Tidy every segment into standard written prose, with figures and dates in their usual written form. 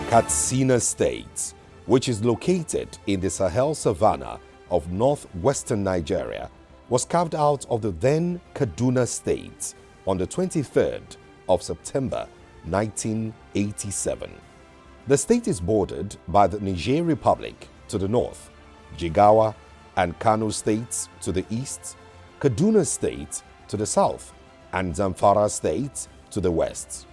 Katsina State, which is located in the Sahel Savannah of northwestern Nigeria, was carved out of the then Kaduna State on the 23rd of September 1987. The state is bordered by the Niger Republic to the north, Jigawa and Kano states to the east, Kaduna State to the south, and Zamfara State to the west.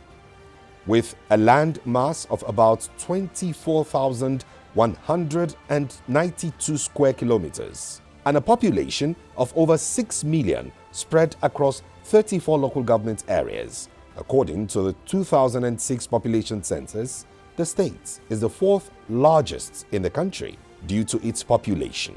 With a land mass of about 24,192 square kilometers and a population of over 6 million spread across 34 local government areas. According to the 2006 population census, the state is the fourth largest in the country due to its population.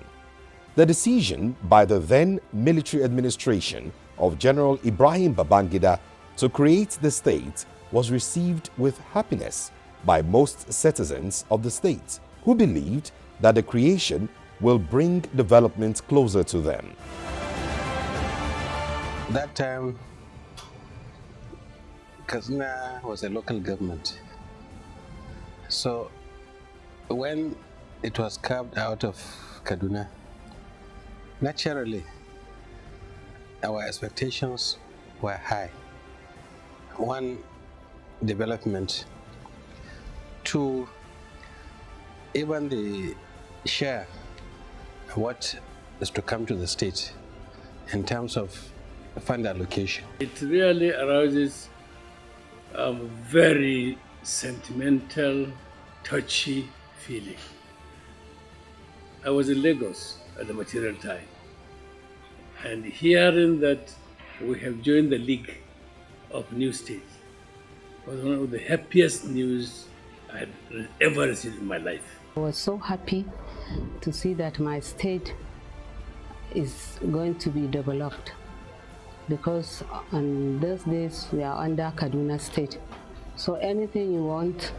The decision by the then military administration of General Ibrahim Babangida to create the state was received with happiness by most citizens of the state, who believed that the creation will bring development closer to them. That time, Katsina was a local government. So when it was carved out of Kaduna, naturally, our expectations were high. One, development. Two, even the share what is to come to the state in terms of fund allocation. It really arouses a very sentimental, touchy feeling. I was in Lagos at the material time, and hearing that we have joined the League of New States was one of the happiest news I had ever received in my life. I was so happy to see that my state is going to be developed, because on those days we are under Kaduna State. So anything you want,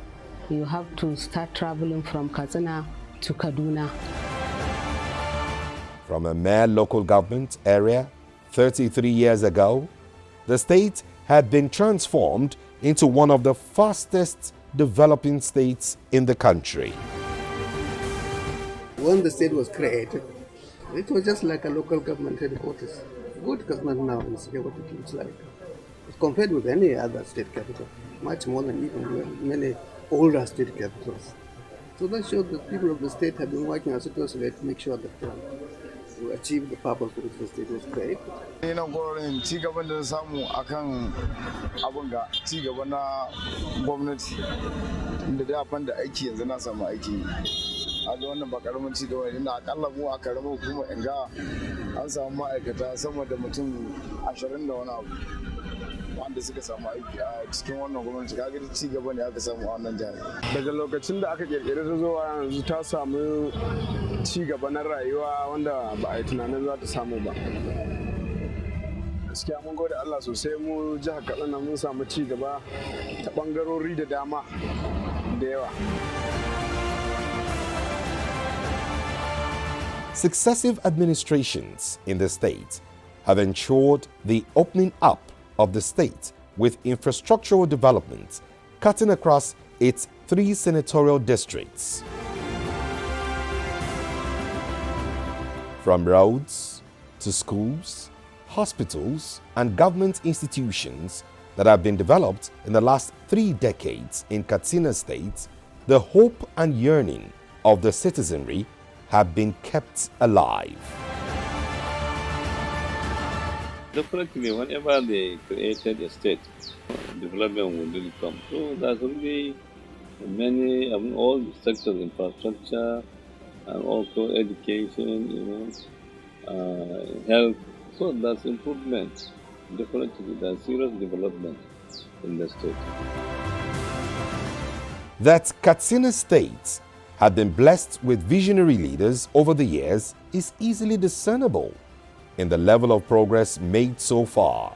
you have to start traveling from Katsina to Kaduna. From a mere local government area 33 years ago, the state had been transformed into one of the fastest developing states in the country. When the state was created, it was just like a local government headquarters. Good government now is what it looks like. It's compared with any other state capital, much more than even many older state capitals. So that shows that people of the state have been working assiduously to make sure that we achieve the purpose for which the state was created. Ina gorin ci gaban da samu akan abun ga ci gaba na gwamnati, inda da ban da aiki yanzu na samu aiki. A ga wannan ba karamin ci gaba ne, inda akalla mu a karamar hukumar Inga an samu ma'aikata sama da mutum 20 da wani abu wanda suka samu aiki a cikin wannan gwamnati. Kaga ci gaba ne aka samu a wannan jihar. Daga lokacin da aka kirkire ta zuwa yanzu ta samu ci gaba na rayuwa wanda ba a yi tunanin za ta samu ba. Gaskiya mun gode Allah sosai, mu jihar Katsina mun samu ci gaba ta bangarori da dama da yawa. Successive administrations in the state have ensured the opening up of the state with infrastructural development cutting across its 3 senatorial districts. From roads to schools, hospitals, and government institutions that have been developed in the last 3 decades in Katsina State, the hope and yearning of the citizenry have been kept alive. Definitely, whenever they created a state, development will really come. So there's really many, all the sectors, infrastructure, and also education, health. So that's improvement. Definitely, there's serious development in the state. That Katsina State had been blessed with visionary leaders over the years is easily discernible in the level of progress made so far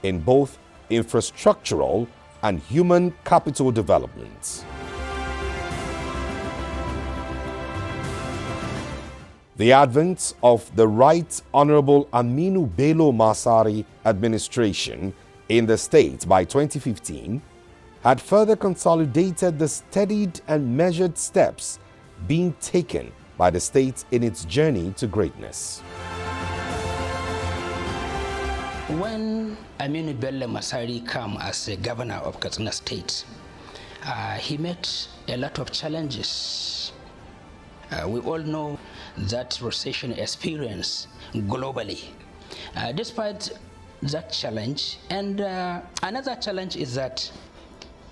in both infrastructural and human capital development. The advent of the Right Honorable Aminu Bello Masari administration in the state by 2015 had further consolidated the studied and measured steps being taken by the state in its journey to greatness. When Aminu Bello Masari came as the governor of Katsina State, he met a lot of challenges. We all know that recession experience globally. Despite that challenge, and another challenge is that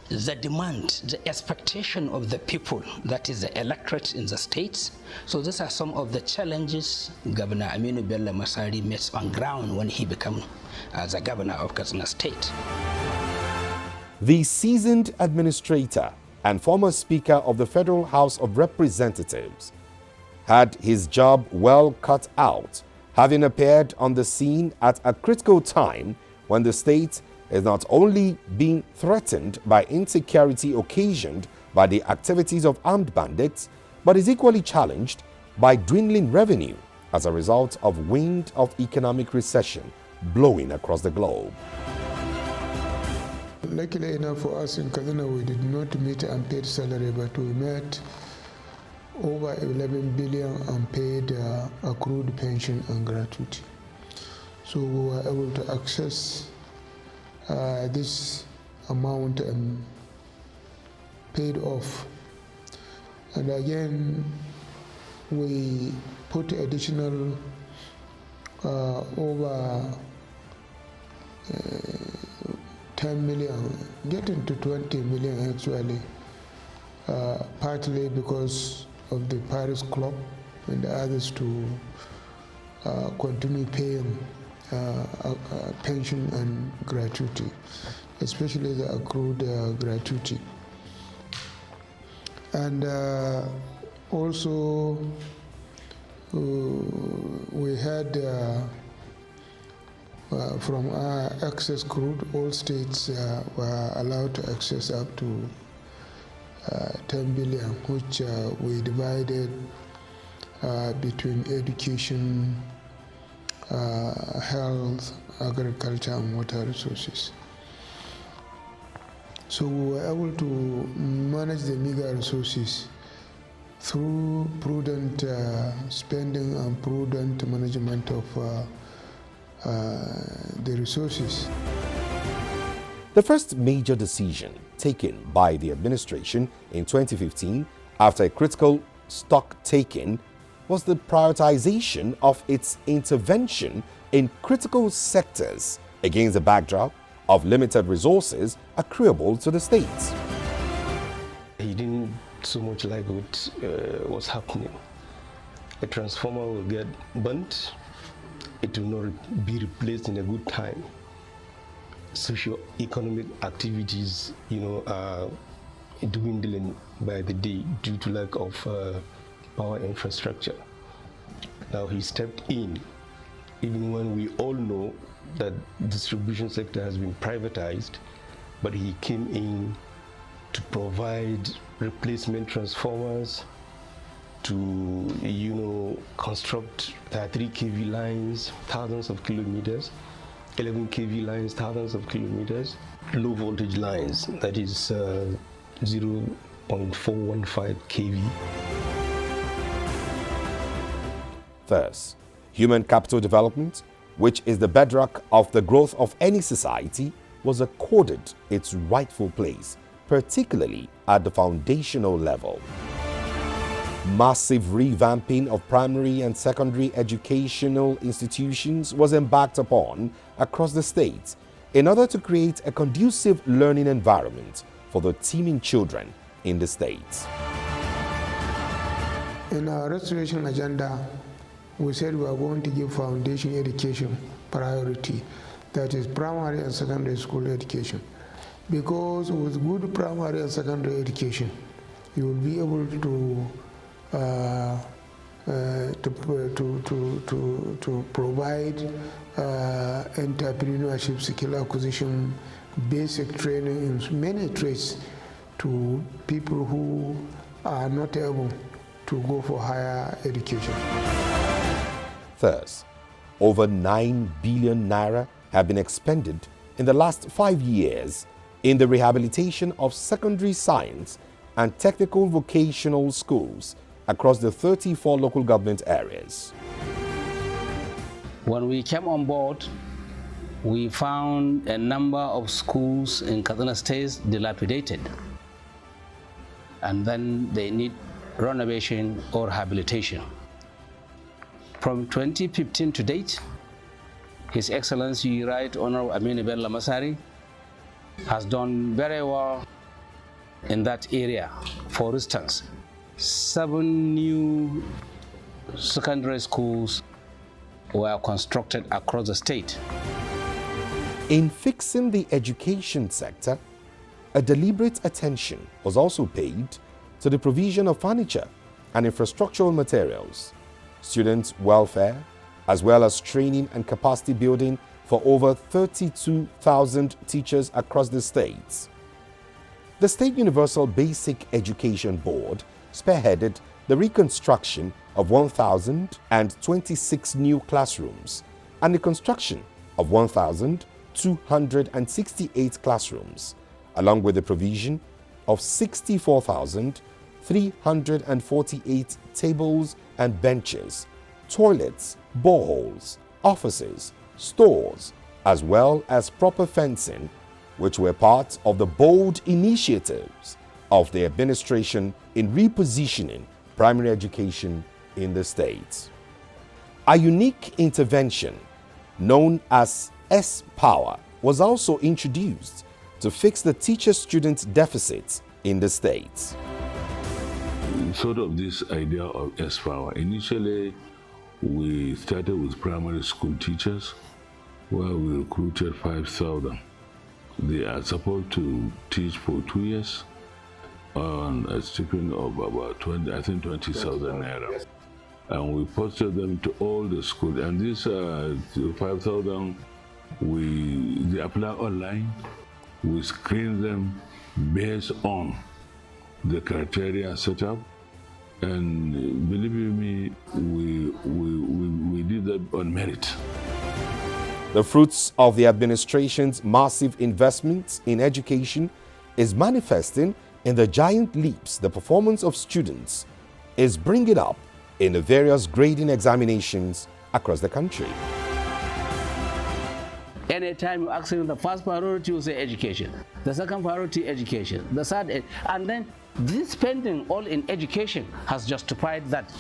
the demand, the expectation of the people, that is the electorate in the states. So these are some of the challenges Governor Aminu Bello Masari met on ground when he became the governor of Katsina State. The seasoned administrator and former Speaker of the Federal House of Representatives had his job well cut out, having appeared on the scene at a critical time when the state is not only being threatened by insecurity occasioned by the activities of armed bandits, but is equally challenged by dwindling revenue as a result of wind of economic recession blowing across the globe. Luckily enough for us in Katsina, we did not meet unpaid salary, but we met over 11 billion unpaid accrued pension and gratuity. So we were able to access this amount and paid off. And again, we put additional over 10 million, getting to 20 million actually, partly because of the Paris Club and the others to continue paying pension and gratuity, especially the accrued gratuity. And also we had from our excess crude, all states were allowed to access up to 10 billion, which we divided between education, health, agriculture, and water resources. So we were able to manage the meager resources through prudent spending and prudent management of the resources. The first major decision taken by the administration in 2015 after a critical stock taking was the prioritization of its intervention in critical sectors against the backdrop of limited resources accruable to the states. He didn't so much like what was happening. A transformer will get burnt, it will not be replaced in a good time. Socio-economic activities, are dwindling by the day due to lack of power infrastructure. Now he stepped in, even when we all know that distribution sector has been privatized, but he came in to provide replacement transformers, to construct 33 kV lines, thousands of kilometers, 11 kV lines, thousands of kilometers, low voltage lines, that is 0.415 kV. Thus, human capital development, which is the bedrock of the growth of any society, was accorded its rightful place, particularly at the foundational level. Massive revamping of primary and secondary educational institutions was embarked upon across the state in order to create a conducive learning environment for the teeming children in the state. In our restoration agenda, we said we are going to give foundation education priority, that is primary and secondary school education. Because with good primary and secondary education, you will be able to provide entrepreneurship, skill acquisition, basic training in many trades to people who are not able to go for higher education. Thus, over 9 billion naira have been expended in the last 5 years in the rehabilitation of secondary science and technical vocational schools across the 34 local government areas. When we came on board, we found a number of schools in Katsina State dilapidated, and then they need renovation or rehabilitation. From 2015 to date, His Excellency Right Honorable Aminu Bello Masari has done very well in that area. For instance, 7 new secondary schools were constructed across the state. In fixing the education sector, a deliberate attention was also paid to the provision of furniture and infrastructural materials, student welfare, as well as training and capacity building for over 32,000 teachers across the states. The State Universal Basic Education Board spearheaded the reconstruction of 1,026 new classrooms and the construction of 1,268 classrooms, along with the provision of 64,348 tables and benches, toilets, boreholes, offices, stores, as well as proper fencing, which were part of the bold initiatives of the administration in repositioning primary education in the state. A unique intervention known as S-Power was also introduced to fix the teacher-student deficit in the state. Sort of this idea of S-Power. Initially, we started with primary school teachers, where we recruited 5,000. They are supposed to teach for 2 years on a stipend of about 20,000 naira. And we posted them to all the schools. And these 5,000, they apply online. We screen them based on the criteria set up. And believe me, we did that on merit. The fruits of the administration's massive investments in education is manifesting in the giant leaps the performance of students is bringing up in the various grading examinations across the country. Anytime you ask them, the first priority you say education, the second priority education, the third, and then this spending all in education has justified that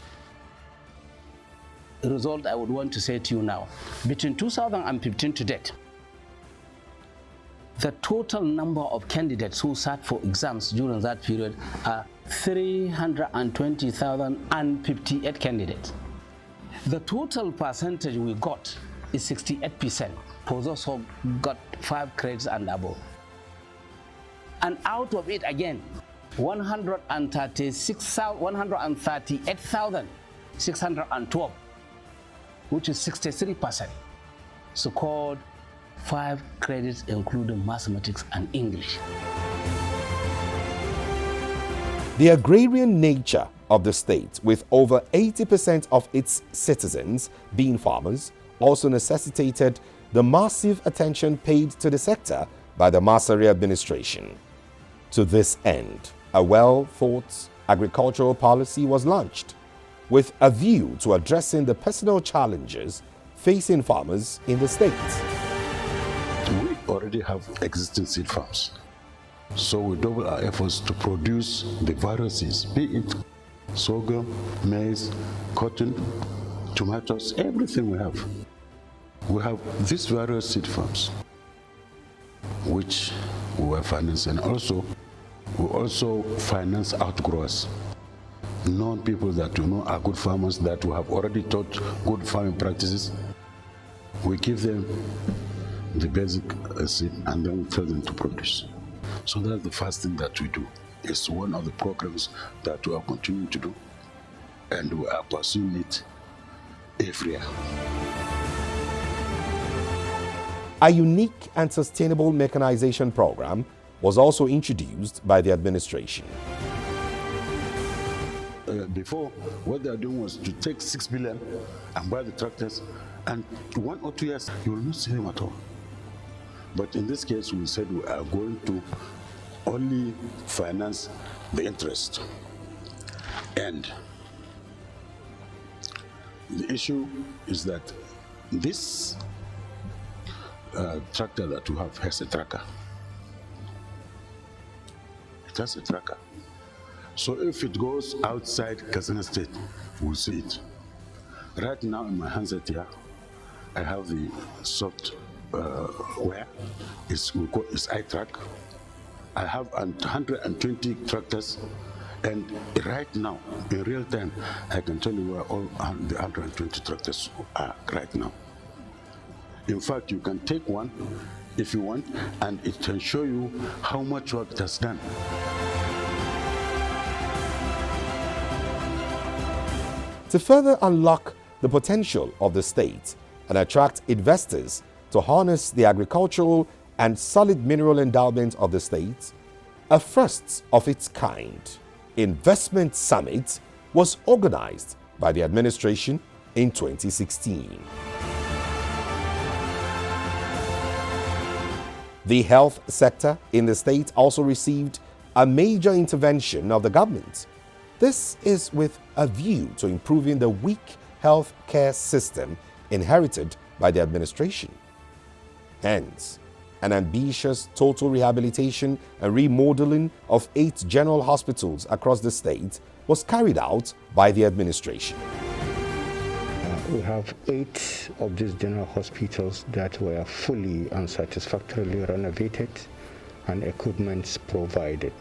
result. I would want to say to you now, between 2015 to date, the total number of candidates who sat for exams during that period are 320,058 candidates. The total percentage we got is 68% for those who got 5 credits and above. And out of it again, 138,612, which is 63%, scored 5 credits including mathematics and English. The agrarian nature of the state, with over 80% of its citizens being farmers, also necessitated the massive attention paid to the sector by the Masari administration. To this end, a well-thought agricultural policy was launched with a view to addressing the personal challenges facing farmers in the state. We already have existing seed farms, so we double our efforts to produce the various seeds, be it sorghum, maize, cotton, tomatoes, everything we have. We have these various seed farms, which we are financing. We also finance outgrowers, known people that we know are good farmers, that we have already taught good farming practices. We give them the basic seed and then we tell them to produce. So that's the first thing that we do. It's one of the programs that we are continuing to do, and we are pursuing it every year. A unique and sustainable mechanization program was also introduced by the administration. Before, what they are doing was to take 6 billion and buy the tractors, and 1 or 2 years, you will not see them at all. But in this case, we said we are going to only finance the interest. And the issue is that this tractor that we have has a tracker. It has a tracker. So if it goes outside Katsina State, we'll see it. Right now in my handset here, I have the software. It's iTrack. I have 120 tractors, and right now, in real time, I can tell you where all the 120 tractors are right now. In fact, you can take one if you want, and it can show you how much work it has done. To further unlock the potential of the state and attract investors to harness the agricultural and solid mineral endowment of the state, a first of its kind investment summit was organized by the administration in 2016. The health sector in the state also received a major intervention of the government. This is with a view to improving the weak health care system inherited by the administration. Hence, an ambitious total rehabilitation and remodeling of 8 general hospitals across the state was carried out by the administration. We have 8 of these general hospitals that were fully and satisfactorily renovated and equipment provided.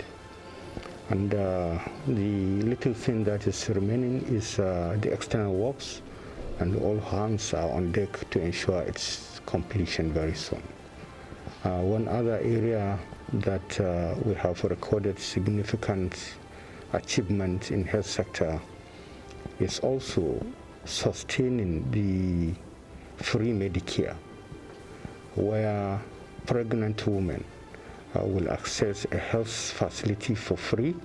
And the little thing that is remaining is the external works, and all hands are on deck to ensure its completion very soon. One other area that we have recorded significant achievement in health sector is also sustaining the free Medicare, where pregnant women will access a health facility for free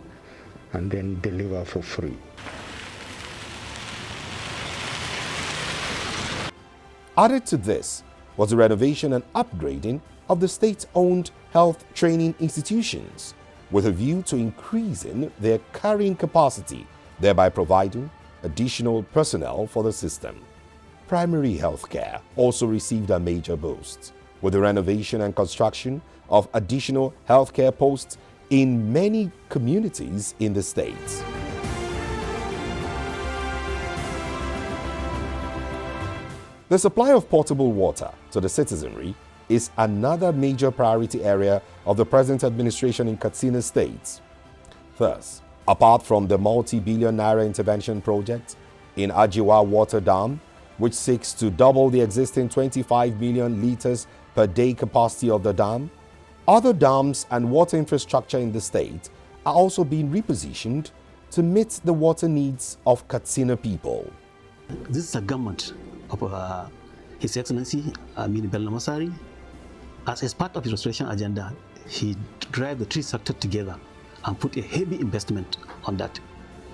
and then deliver for free. Added to this was the renovation and upgrading of the state-owned health training institutions with a view to increasing their carrying capacity, thereby providing additional personnel for the system. Primary health care also received a major boost with the renovation and construction of additional healthcare posts in many communities in the state. The supply of potable water to the citizenry is another major priority area of the present administration in Katsina State. Thus, apart from the multi-billion naira intervention project in Ajiwa Water Dam, which seeks to double the existing 25 million liters per day capacity of the dam, other dams and water infrastructure in the state are also being repositioned to meet the water needs of Katsina people. This is a government of His Excellency Aminu Bello Masari. As part of his restoration agenda, he drive the 3 sectors together and put a heavy investment on that.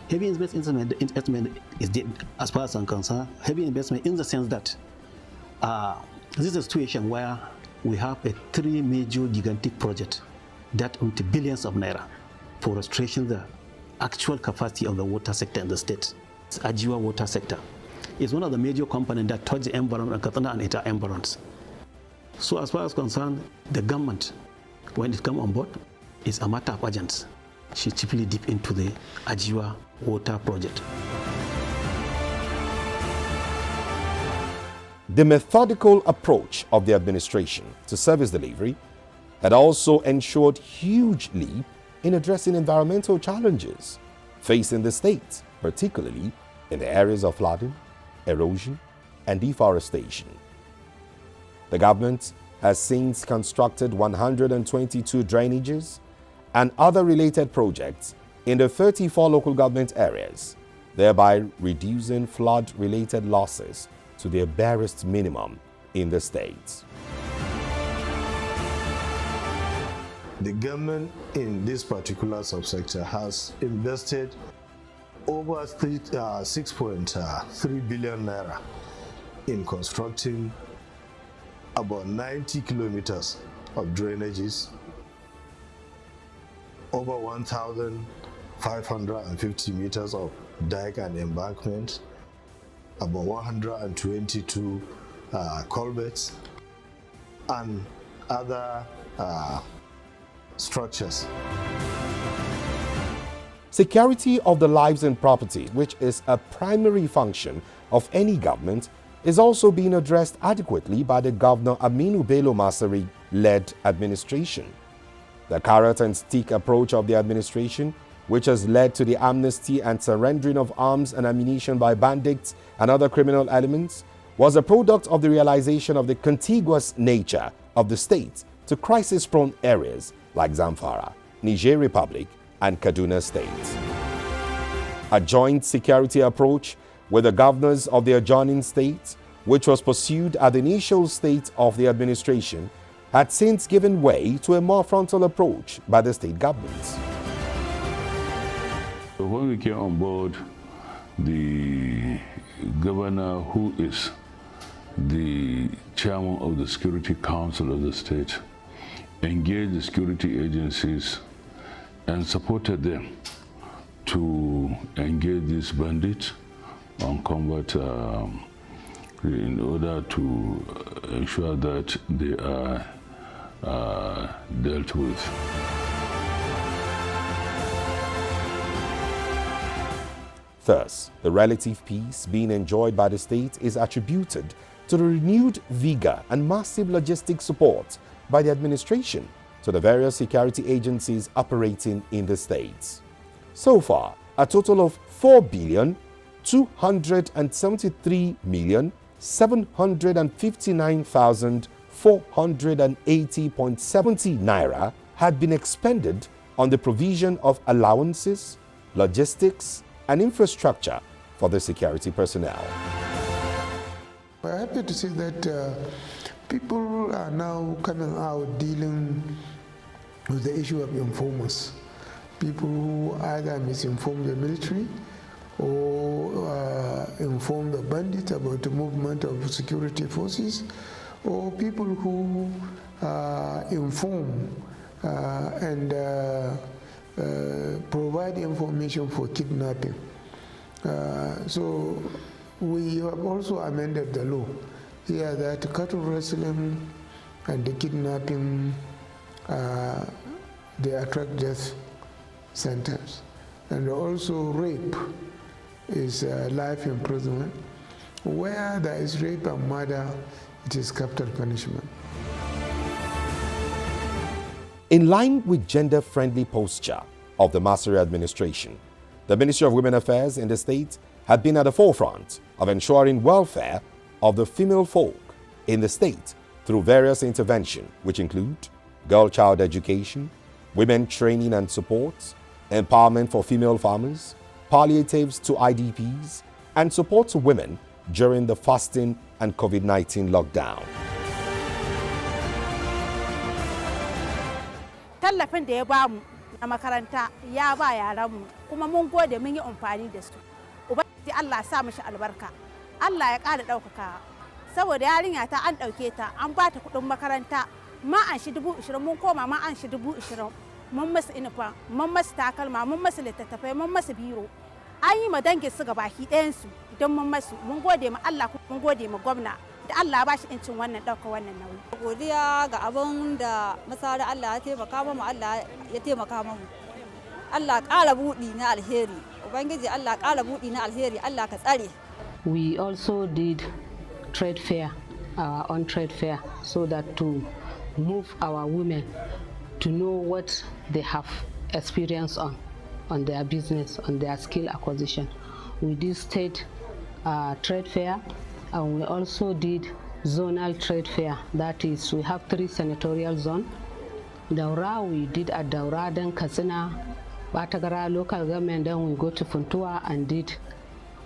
Heavy investment is, as far as I'm concerned, heavy investment in the sense that this is a situation where we have 3 major gigantic projects that amount to billions of naira for restoration the actual capacity of the water sector in the state. Ajiwa water sector is one of the major components that touch the environment, Katsina and its environs. So as far as concerned, the government, when it comes on board, is a matter of urgency. She chiefly deep into the Ajiwa water project. The methodical approach of the administration to service delivery had also ensured huge leap in addressing environmental challenges facing the state, particularly in the areas of flooding, erosion, and deforestation. The government has since constructed 122 drainages and other related projects in the 34 local government areas, thereby reducing flood-related losses to their barest minimum in the state. The government in this particular subsector has invested over 6.3 billion naira in constructing about 90 kilometers of drainages, over 1,550 meters of dike and embankment, about 122 culverts, and other structures. Security of the lives and property, which is a primary function of any government, is also being addressed adequately by the Governor Aminu Bello Masari-led administration. The carrot and stick approach of the administration, which has led to the amnesty and surrendering of arms and ammunition by bandits and other criminal elements, was a product of the realization of the contiguous nature of the state to crisis-prone areas like Zamfara, Niger Republic, and Kaduna State. A joint security approach with the governors of the adjoining states, which was pursued at the initial stage of the administration, had since given way to a more frontal approach by the state governments. When we came on board, the governor, who is the chairman of the Security Council of the state, engaged the security agencies and supported them to engage these bandits on combat in order to ensure that they are dealt with. Thus, the relative peace being enjoyed by the state is attributed to the renewed vigor and massive logistic support by the administration to the various security agencies operating in the states. So far, a total of 4,273,759,480.70 naira had been expended on the provision of allowances, logistics, and infrastructure for the security personnel. We're happy to see that people are now coming out dealing with the issue of informers. People who either misinform the military or inform the bandits about the movement of security forces, or people who inform and provide information for kidnapping. So we have also amended the law here that cattle rustling and the kidnapping, they attract death sentence. And also rape is life imprisonment. Where there is rape and murder, it is capital punishment. In line with gender-friendly posture of the Masari administration, the Ministry of Women Affairs in the state had been at the forefront of ensuring welfare of the female folk in the state through various interventions, which include girl-child education, women training and support, empowerment for female farmers, palliatives to IDPs, and support to women during the fasting and COVID-19 lockdown. Tallafin da ya bamu na makaranta ya ba yaranmu kuma mun gode mun yi amfani da su. Ubangiji Allah sa mishi albarka. Allah ya ƙara ɗaukaka. Saboda yarinya ta an ɗauke ta an ba ta kuɗin makaranta ma an shi 20,000 mun koma ma an shi 20,000 mun masu inifa mun masu takalma mun masu littattafai mun masu biro. An yi ma dangin su gabaki ɗayansu don mun masu mun gode ma Allah mun gode ma gwamna da Allah ba shi incin wannan ɗauka wannan nauyi. Godiya ga abin da Masari Allah ya taimaka mu Allah ya taimaka mu. Allah ƙara buɗi na alheri. Ubangiji Allah ƙara buɗi na alheri Allah ka tsare. We also did trade fair, our own trade fair, so that to move our women to know what they have experience on their business, on their skill acquisition. We did state trade fair, and we also did zonal trade fair. That is, we have 3 senatorial zones. Daura, we did at Daura, then Katsina, Batagara local government, then we go to Funtua and did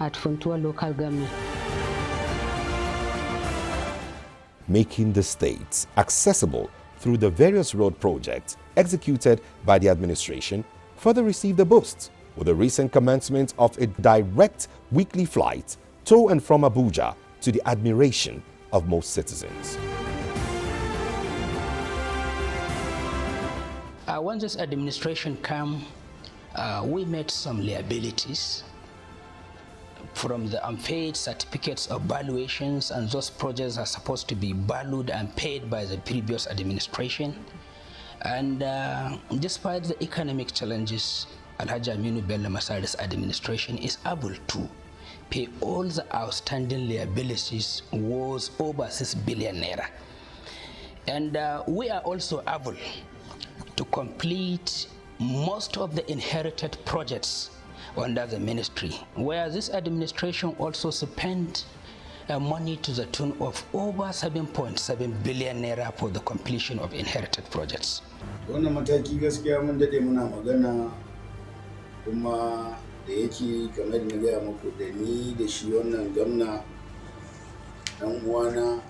at Funtua local government. Making the states accessible through the various road projects executed by the administration further received a boost with the recent commencement of a direct weekly flight to and from Abuja, to the admiration of most citizens. When this administration came, we made some liabilities from the unpaid certificates of valuations, and those projects are supposed to be valued and paid by the previous administration. And despite the economic challenges, Alhaji Aminu Bello Masari's administration is able to pay all the outstanding liabilities worth over 6 billion naira. And we are also able to complete most of the inherited projects under the ministry, where this administration also spent money to the tune of over 7.7 billion naira for the completion of inherited projects. Wannan mataki gaskiya mun dade muna magana, kuma da yake kamar da na gaya muku da ni da shi wannan gwamna dan uwana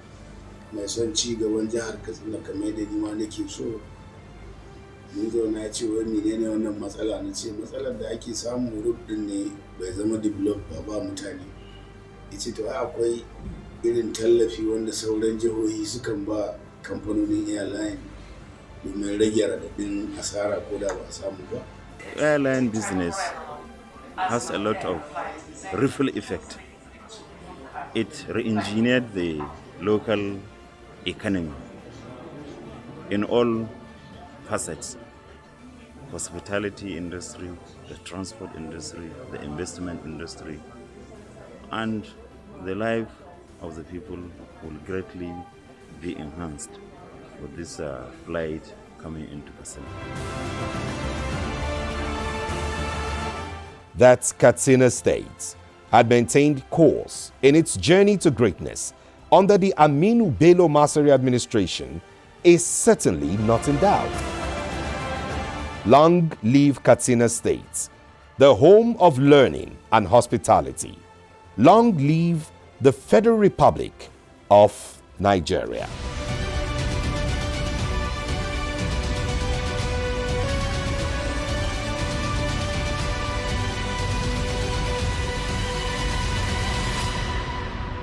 mai son ci gaban jihar Katsina kamar da ni ma nake so. Mun zo na ce wai menene wannan matsala, na ce matsalar da ake samu road din ne bai zama develop ba mutane. Yace to akwai irin tallafi wanda sauran jihohi sukan ba kamfanonin airline domin rage radadin asara ko da ba samu ba. Airline business has a lot of ripple effect. It re-engineered the local economy in all facets: hospitality industry, the transport industry, the investment industry, and the life of the people will greatly be enhanced with this flight coming into Katsina. That Katsina State had maintained course in its journey to greatness under the Aminu Bello Masari administration is certainly not in doubt. Long live Katsina State, the home of learning and hospitality. Long live the Federal Republic of Nigeria.